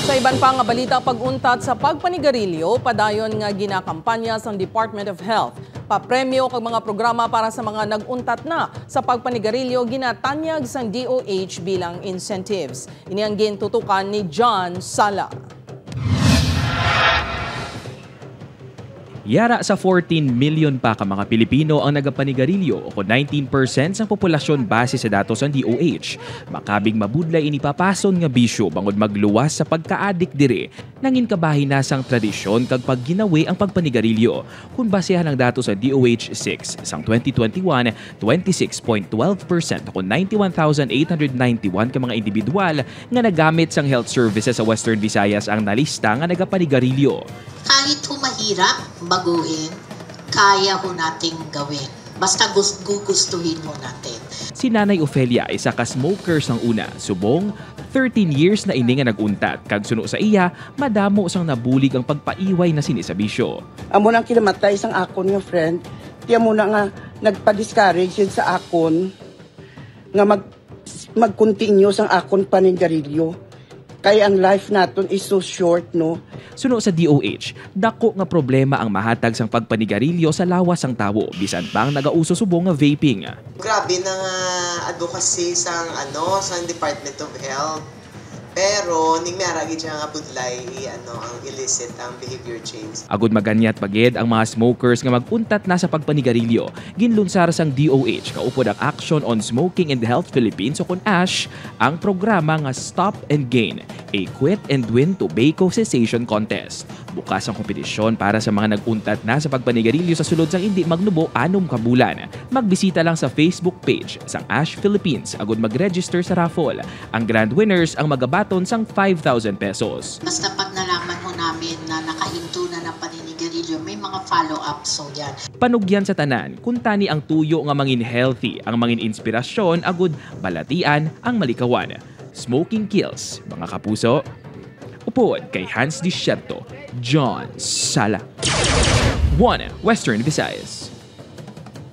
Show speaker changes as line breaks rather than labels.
Sa iban pa nga balita pag-untat sa pagpanigarilyo, padayon nga ginakampanya sa Department of Health. Papremyo kag mga programa para sa mga nag-untat na sa pagpanigarilyo ginatanyag sang DOH bilang incentives. Ini ang gintutukan ni John Sala.
Yara sa 14 million pa ka mga Pilipino ang nagapanigarilyo o 19% sa populasyon base sa datos ng DOH. Makabing mabudlay inipapason nga bisyo bangod magluwas sa pagka-addict dire nangin kabahinasang tradisyon kag pagginawi ang pagpanigarilyo. Kung basehan ang datos sa DOH-6 sang 2021, 26.12% o 91,891 ka mga individual nga nagamit sang health services sa Western Visayas ang nalista nga nagapanigarilyo.
Kahit humahirap baguhin, kaya ho nating gawin. Basta gugustuhin mo natin.
Si Nanay Ofelia, isa ka smoker sang una, subong 13 years na ini nga naguntat. Kag suno sa iya, madamo sang nabulig ang pagpaiway na sinisabisyo.
Amo nang kinamatay sang akon nga friend, tiya mo na nga nagpa-discourage yun sa akon nga mag-continue sang akon panigarilyo. Kaya ang life naton is so short, no?
Suno sa DOH, dako nga problema ang mahatag sang pagpanigarilyo sa lawas sang tawo, bisan pa ang nagauso subong nga vaping.
Grabe na nga advocacy sang Department of Health. Pero ning meragi siya nga budlay ang illicit ang behavior change.
Agud maganyat pagid ang mga smokers nga maguntat na sa pagpanigarilyo. Ginlunsar sang DOH kaupod ang Action on Smoking in the Health Philippines o kun ASH ang programa nga Stop and Gain, a Quit and Win Tobacco Cessation Contest. Bukas ang kompetisyon para sa mga naguntat na sa pagpanigarilyo sa sulod sang hindi magnubo 6 ka bulan. Magbisita lang sa Facebook page sang ASH Philippines agud mag-register sa raffle. Ang grand winners ang magabaton sang 5,000 pesos.
Basta pag nalaman ho namin na nakahinto na ng paninigarilyo, may mga follow-up so yan.
Panugyan sa tanan, kung tani ang tuyo nga mangin healthy, ang mangin inspirasyon, agud balatian ang malikawan. Smoking kills, mga kapuso. Upod kay Hans Disierto, John Sala. 1 Western Visayas.